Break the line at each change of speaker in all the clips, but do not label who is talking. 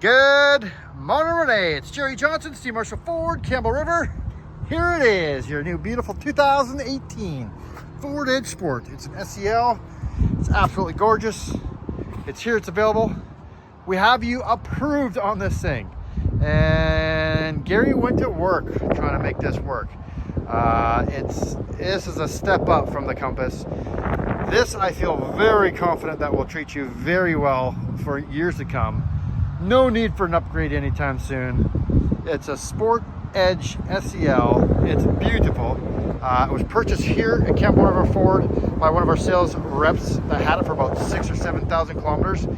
Good morning, Renee. It's Jerry Johnson, Steve Marshall Ford, Campbell River. Here it is, your new beautiful 2018 Ford Edge Sport. It's an SEL. It's absolutely gorgeous. It's here, it's available. We have you approved on this thing. And Gary went to work trying to make this work. This is a step up from the Compass. This, I feel very confident that will treat you very well for years to come. No need for an upgrade anytime soon. It's a Ford Edge SEL. It's beautiful. It was purchased here at Campbell River Ford by one of our sales reps that had it for about 6,000 or 7,000 kilometers.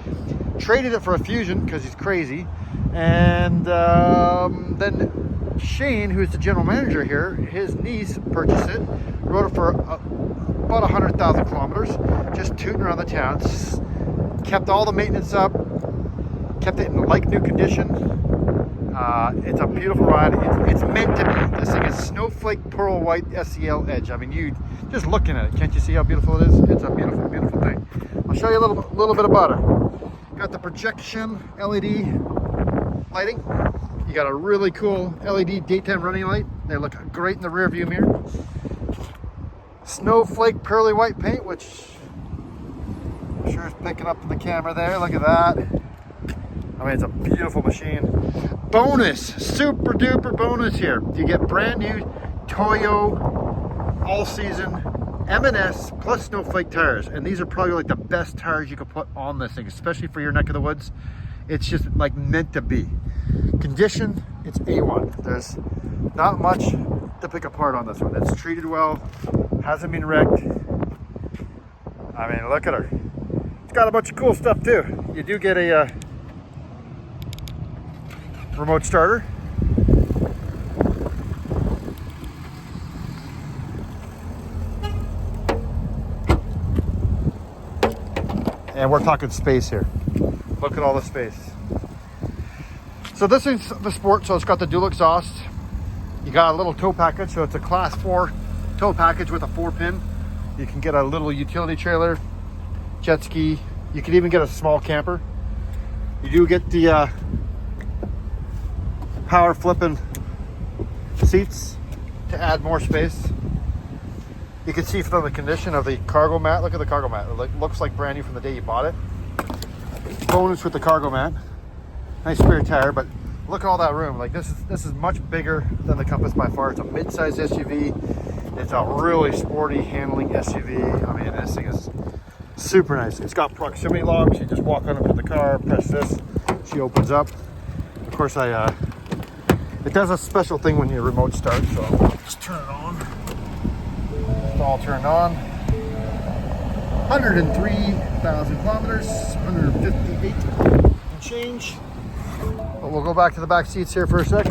Traded it for a Fusion because he's crazy. And then Shane, who's the general manager here, his niece purchased it, rode it for about 100,000 kilometers, just tooting around the town. Kept all the maintenance up, kept it in like new condition. It's a beautiful ride. It's meant to be. This thing is snowflake pearl white SEL Edge. I mean, you just looking at it, can't you see how beautiful it is? It's a beautiful, beautiful thing. I'll show you a little bit about it. Got the projection LED lighting. You got a really cool LED daytime running light. They look great in the rear view mirror. Snowflake pearly white paint, which I'm sure is picking up in the camera there. Look at that. I mean, it's a beautiful machine. Bonus, super duper bonus here. You get brand new Toyo all season M&S plus snowflake tires. And these are probably like the best tires you could put on this thing, especially for your neck of the woods. It's just like meant to be. Condition, it's A1. There's not much to pick apart on this one. It's treated well, hasn't been wrecked. I mean, look at her. It's got a bunch of cool stuff too. You do get a remote starter. And we're talking space here. Look at all the space. So this is the Sport, so it's got the dual exhaust. You got a little tow package, so it's a class 4 tow package with a 4-pin. You can get a little utility trailer, jet ski. You can even get a small camper. You do get the power flipping seats to add more space. You can see from the condition of the cargo mat. Look at the cargo mat. It looks like brand new from the day you bought it. Bonus with the cargo mat. Nice spare tire, but look at all that room. Like this is much bigger than the Compass by far. It's a mid-size SUV. It's a really sporty handling SUV. I mean, this thing is super nice. It's got proximity locks. You just walk on up to the car, press this, she opens up. Of course, it does a special thing when you remote start, so I'll just turn it on. It's all turned on. 103,000 kilometers, 158 and change. But we'll go back to the back seats here for a sec.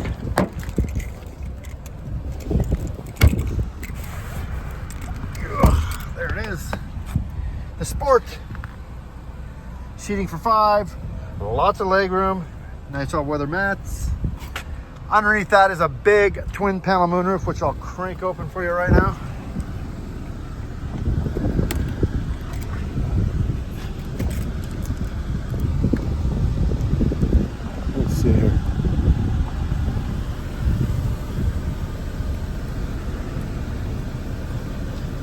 There it is. The Sport. Seating for 5. Lots of leg room. Nice all-weather mats. Underneath that is a big twin panel moonroof, which I'll crank open for you right now. Let's see here.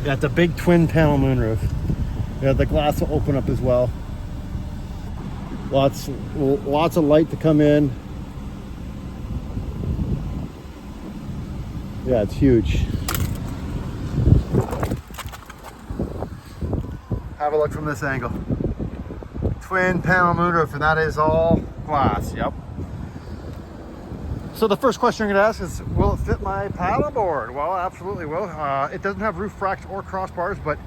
Got the big twin panel moonroof. Yeah, the glass will open up as well. Lots of light to come in. Yeah, it's huge. Have a look from this angle. Twin panel moonroof, and that is all glass. Yep. So the first question you're gonna ask is, will it fit my paddleboard? Well, absolutely will. It doesn't have roof racks or crossbars, but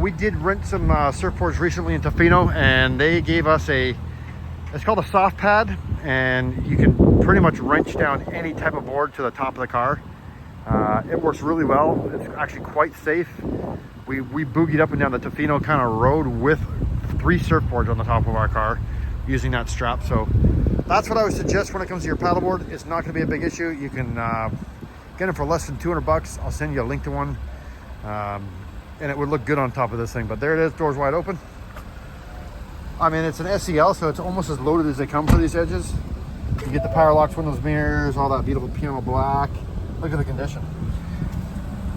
we did rent some surfboards recently in Tofino, and they gave us it's called a soft pad, and you can pretty much wrench down any type of board to the top of the car. It works really well. It's actually quite safe. We boogied up and down the Tofino kind of road with 3 surfboards on the top of our car using that strap. So that's what I would suggest when it comes to your paddleboard. It's not going to be a big issue. You can get them for less than 200 bucks. I'll send you a link to one. And it would look good on top of this thing. But there it is, doors wide open. I mean, it's an SEL, so it's almost as loaded as they come for these edges. You get the power locks, windows, mirrors, all that beautiful piano black. Look at the condition.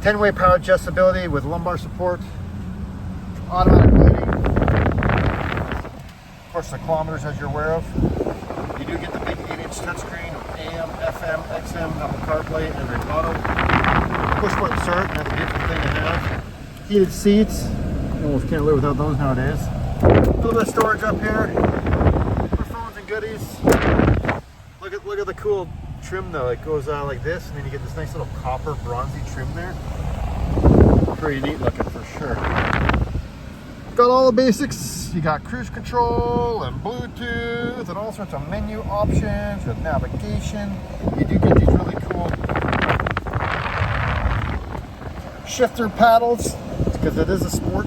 10-way power adjustability with lumbar support. Automatic lighting. Of course, the kilometers, as you're aware of. You do get the big 8-inch touchscreen with AM, FM, XM, Apple CarPlay, and Android Auto. Push button start, that's a beautiful thing to have. Heated seats. You almost can't live without those nowadays. A little bit of storage up here for phones and goodies. Look at the cool trim though. It goes like this, and then you get this nice little copper bronzy trim there. Pretty neat looking for sure. Got all the basics. You got cruise control and Bluetooth and all sorts of menu options with navigation. You do get these really cool shifter paddles because it is a sport.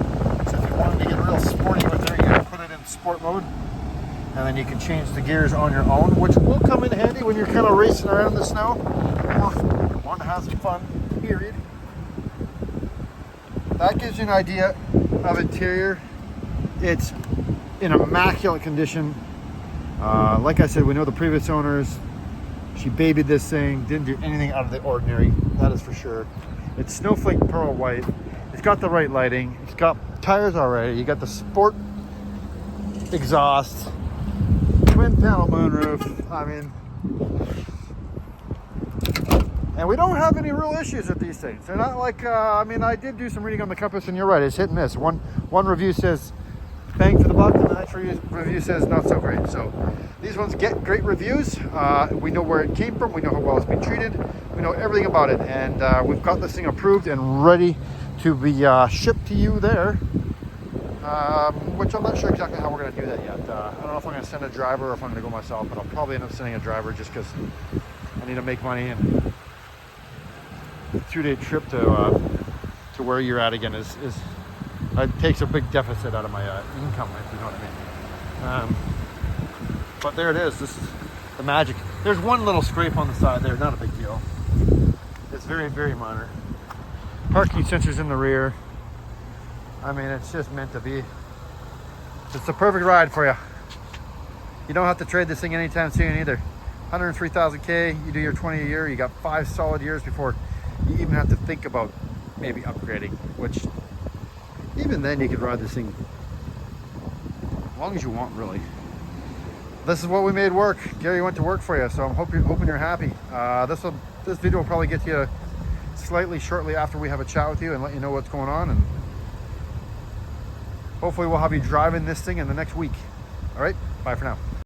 So if you wanted to get real sporty with it, you can put it in sport mode. And then you can change the gears on your own, which will come in handy when you're kind of racing around in the snow or want to have some fun, period. That gives you an idea of interior. It's in immaculate condition. Like I said, we know the previous owners. She babied this thing, didn't do anything out of the ordinary, that is for sure. It's snowflake pearl white. It's got the right lighting. It's got tires already. You got the sport exhaust. Twin panel moonroof. I mean, and we don't have any real issues with these things. They're not like, I mean, I did do some reading on the Compass, and you're right, it's hit and miss. One review says bang for the buck, and the next review says not so great. So these ones get great reviews. We know where it came from. We know how well it's been treated. We know everything about it, and we've got this thing approved and ready to be shipped to you there. Which I'm not sure exactly how we're going to do that yet. I don't know if I'm going to send a driver or if I'm going to go myself, but I'll probably end up sending a driver just because I need to make money, and a 2-day trip to where you're at again is it takes a big deficit out of my income, if you know what I mean. But there it is. This is the magic. There's one little scrape on the side there, not a big deal. It's very, very minor. Parking sensors in the rear. I mean, it's just meant to be. It's the perfect ride for you. You don't have to trade this thing anytime soon either. 103,000 K, you do your 20 a year, you got 5 solid years before you even have to think about maybe upgrading, which even then you could ride this thing as long as you want, really. This is what we made work. Gary went to work for you, so I'm hoping you're happy. This video will probably get to you slightly shortly after we have a chat with you and let you know what's going on, and hopefully we'll have you driving this thing in the next week. All right, bye for now.